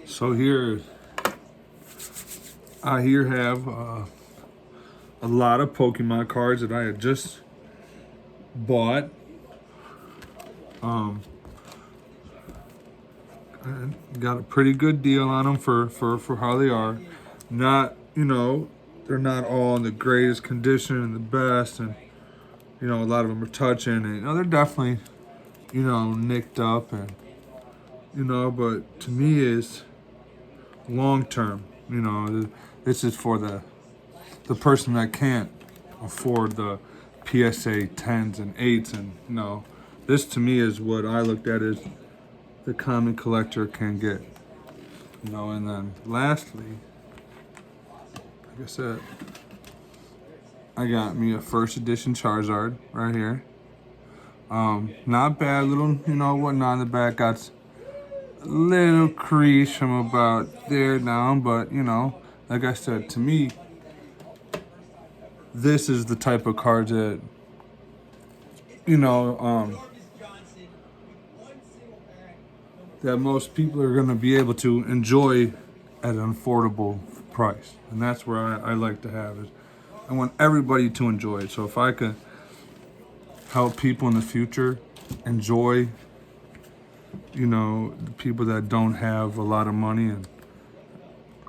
So here, I here have a lot of Pokemon cards that I had just bought. I got a pretty good deal on them for how they are. Not, they're not all in the greatest condition and the best, and a lot of them are touching, and they're definitely, nicked up, and but to me is long term. This is for the person that can't afford the PSA 10s and 8s, and this to me is what I looked at as the common collector can get. And then lastly, like I said, I got me a first edition Charizard right here. Not bad, little, whatnot on the back. Got a little crease from about there down, but like I said, to me, this is the type of card that, that most people are gonna be able to enjoy at an affordable price. And that's where I like to have it. I want everybody to enjoy it. So if I could help people in the future enjoy, the people that don't have a lot of money and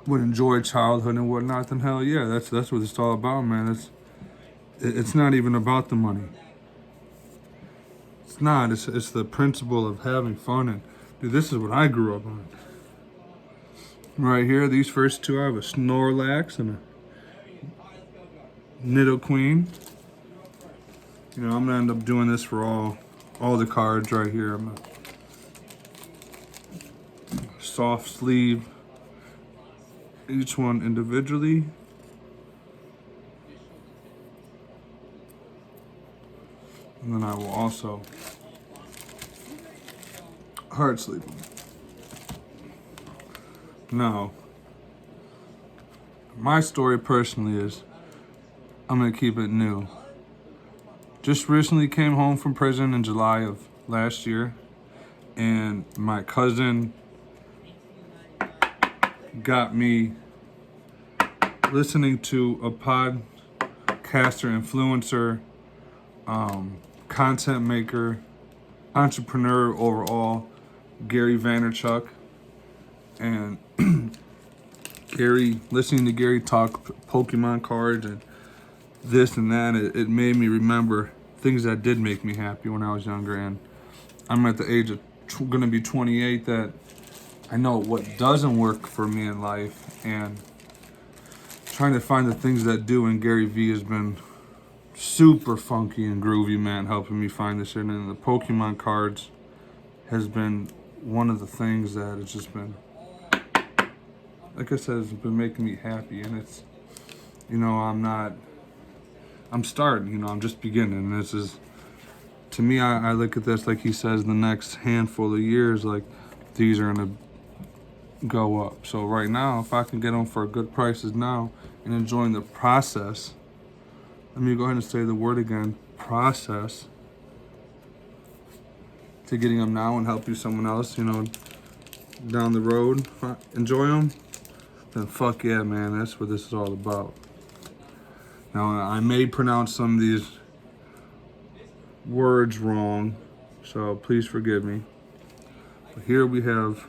would enjoy childhood and whatnot, then hell yeah, that's what it's all about, man. It's not even about the money. It's not. It's the principle of having fun. And dude, this is what I grew up on. Right here, these first two, I have a Snorlax and a Nidoqueen. I'm gonna end up doing this for all the cards right here. I'm gonna soft sleeve each one individually. And then I will also hard sleeve them. Now, my story personally is I'm gonna keep it new. Just recently came home from prison in July of last year, and my cousin got me listening to a podcaster, influencer, content maker, entrepreneur overall, Gary Vaynerchuk, and listening to Gary talk Pokemon cards and this and that, it made me remember things that did make me happy when I was younger. And I'm at the age of gonna be 28 that I know what doesn't work for me in life, and trying to find the things that do. And Gary V has been super funky and groovy, man, helping me find this shit. And the Pokemon cards has been one of the things that has just been, like I said, it's been making me happy. And it's, I'm starting, I'm just beginning. And this is, to me, I look at this, like he says, the next handful of years, like these are gonna go up. So right now, if I can get them for good prices now and enjoying the process, let me go ahead and say the word again, process, to getting them now and helping someone else, down the road, enjoy them, then fuck yeah, man, that's what this is all about. Now, I may pronounce some of these words wrong, so please forgive me. But here we have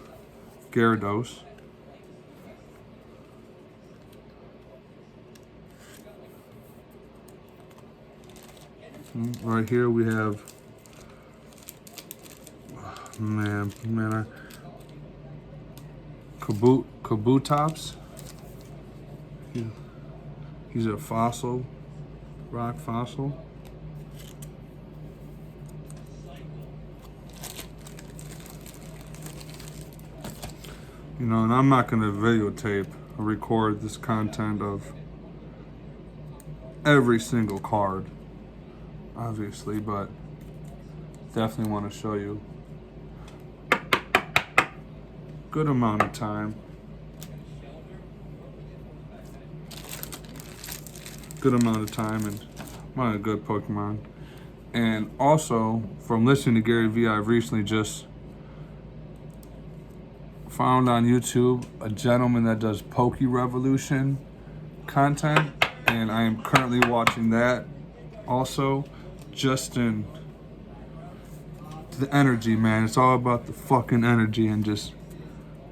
Gyarados. Right here we have, Kabutops. He's a fossil, rock fossil. And I'm not gonna videotape or record this content of every single card, obviously, but definitely want to show you good amount of time. And I'm on a good Pokemon. And also, from listening to Gary Vee, I've recently just found on YouTube a gentleman that does Poke Revolution content, and I am currently watching that also, just in the energy, man. It's all about the fucking energy and just,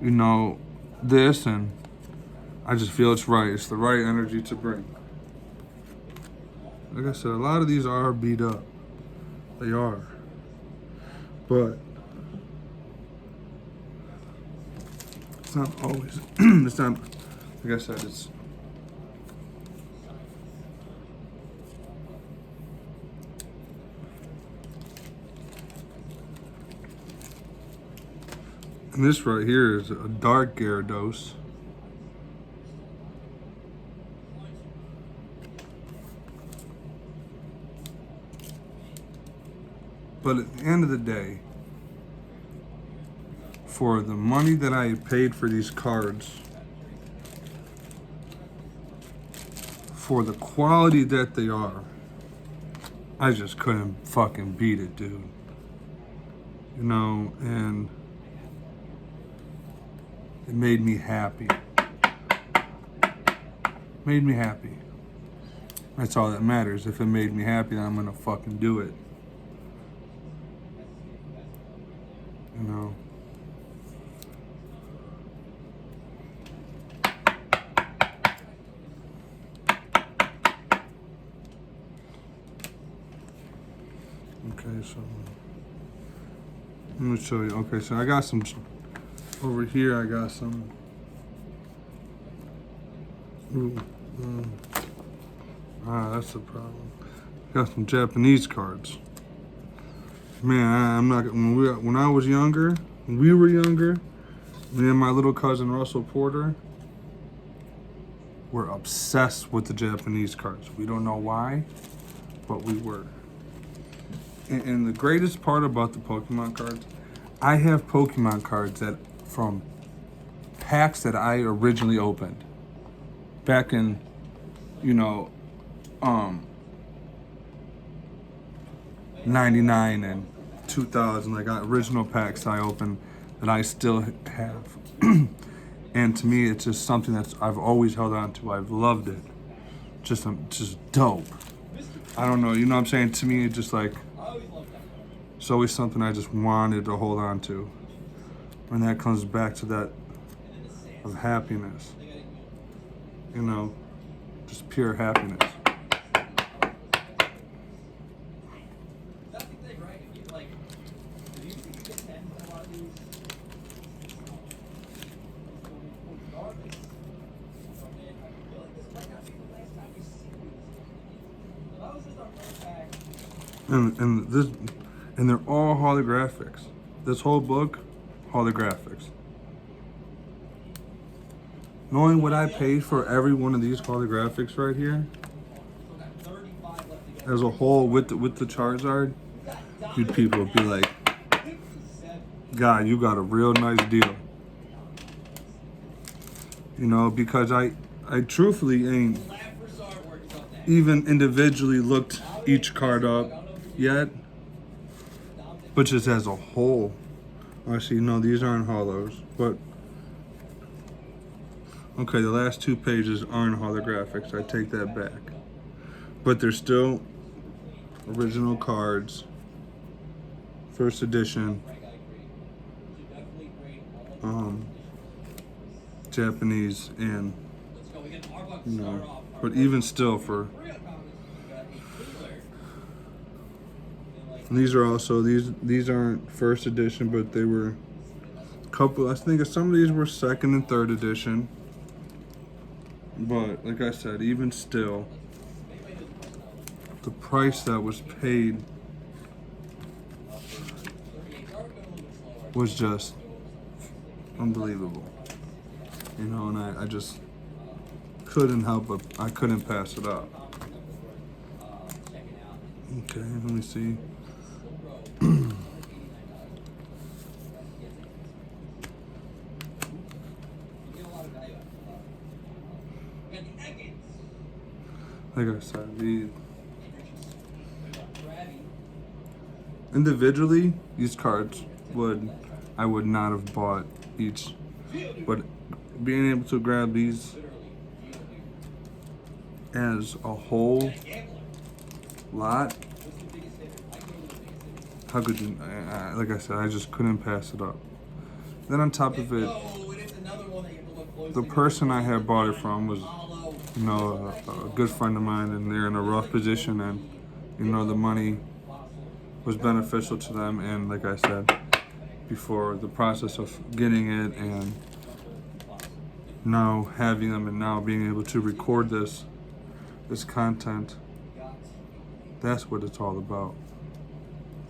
you know, this, and I just feel it's right. It's the right energy to bring. Like I said, a lot of these are beat up. They are. But it's not always, it's not, like I said, it's, and this right here is a dark Gyarados. But at the end of the day, for the money that I paid for these cards, for the quality that they are, I just couldn't fucking beat it, dude. You know, and it made me happy. Made me happy. That's all that matters. If it made me happy, then I'm gonna fucking do it. You know. Okay, so let me show you. Okay, so I got some over here. I got some. That's the problem. Got some Japanese cards. Man, I'm not. When I was younger, when we were younger, me and my little cousin Russell Porter were obsessed with the Japanese cards. We don't know why, but we were. And the greatest part about the Pokemon cards, I have Pokemon cards that from packs that I originally opened back in, you know, 99 and 2000. Like original packs I opened that I still have. And to me, it's just something that I've always held on to. I've loved it. Just dope. I don't know, you know what I'm saying? To me, it's just like, it's always something I just wanted to hold on to. And that comes back to that of happiness. You know, just pure happiness. And they're all holographics. This whole book, holographics. Knowing what I paid for every one of these holographics right here, as a whole with the Charizard, you people would be like, God, you got a real nice deal. You know, because I truthfully ain't even individually looked each card up yet, but just as a whole. Actually, no, these aren't hollows, but okay, the last two pages aren't holographics. I take that back, but they're still original cards, first edition, Japanese, and you know, but even still for. And these are also, these aren't first edition, but they were a couple, I think some of these were second and third edition. But like I said, even still, the price that was paid was just unbelievable. You know, and I just couldn't help but, I couldn't pass it up. Okay, let me see. Like I said, individually, these cards I would not have bought each But being able to grab these as a whole lot, how could you, like I said, I just couldn't pass it up. Then on top of it, the person I had bought it from was, a good friend of mine, and they're in a rough position, and, the money was beneficial to them. And like I said before, the process of getting it and now having them and now being able to record this content, that's what it's all about.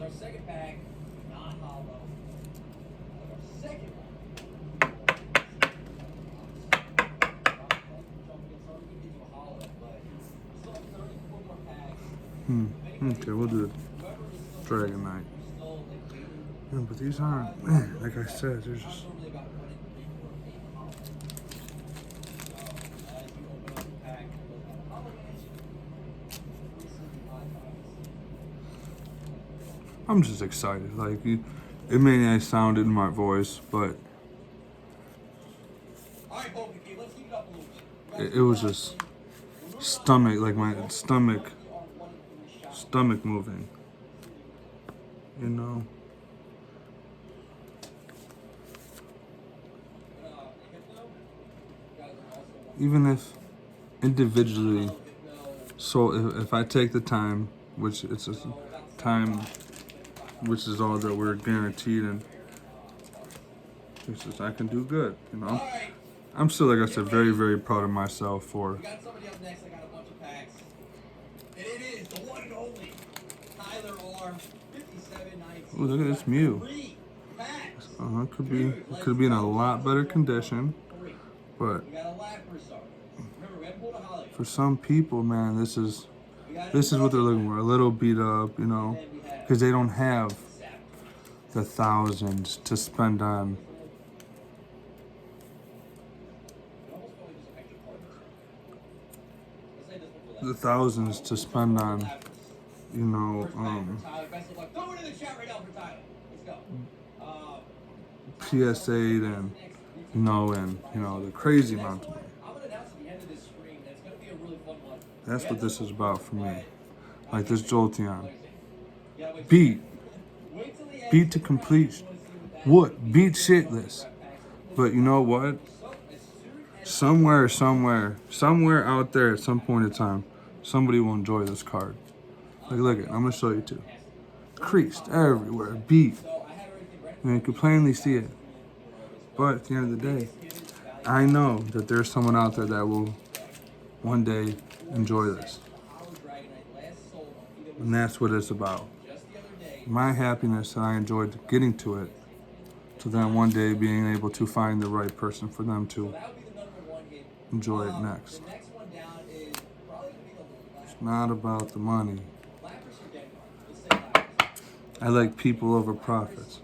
Our second pack, not hollow. Our second one. Okay, we'll do Dragon Knight. Yeah, but these aren't, man, like I said, they're just. I'm just excited. Like, it may not sound in my voice, but it was just stomach, like my stomach moving. Even if individually, so if I take the time, which it's a time which is all that we're guaranteed, and I can do good, I'm still, like I said, very, very proud of myself for. We got somebody up next. I got a bunch of packs. And it is the one and only Tyler R. 5719. Ooh, look at this Mew. It could be in a lot better condition, but for some people, man, this is what they're looking for. A little beat up, because they don't have the thousands to spend on. The thousands to spend on, PS8 and, the crazy amount of money. That's what this is about for me. Like this Jolteon. Beat to completion. What? Beat shitless. But you know what? Somewhere out there at some point in time, somebody will enjoy this card. Like, look at it. I'm going to show you too. Creased everywhere. Beat. You can plainly see it. But at the end of the day, I know that there's someone out there that will one day enjoy this. And that's what it's about. My happiness that I enjoyed getting to it, to then one day being able to find the right person for them to enjoy it next. It's not about the money. I like people over profits.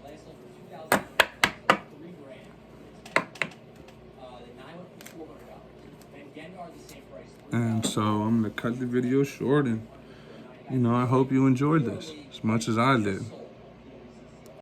And so I'm going to cut the video short, and I hope you enjoyed this as much as I did.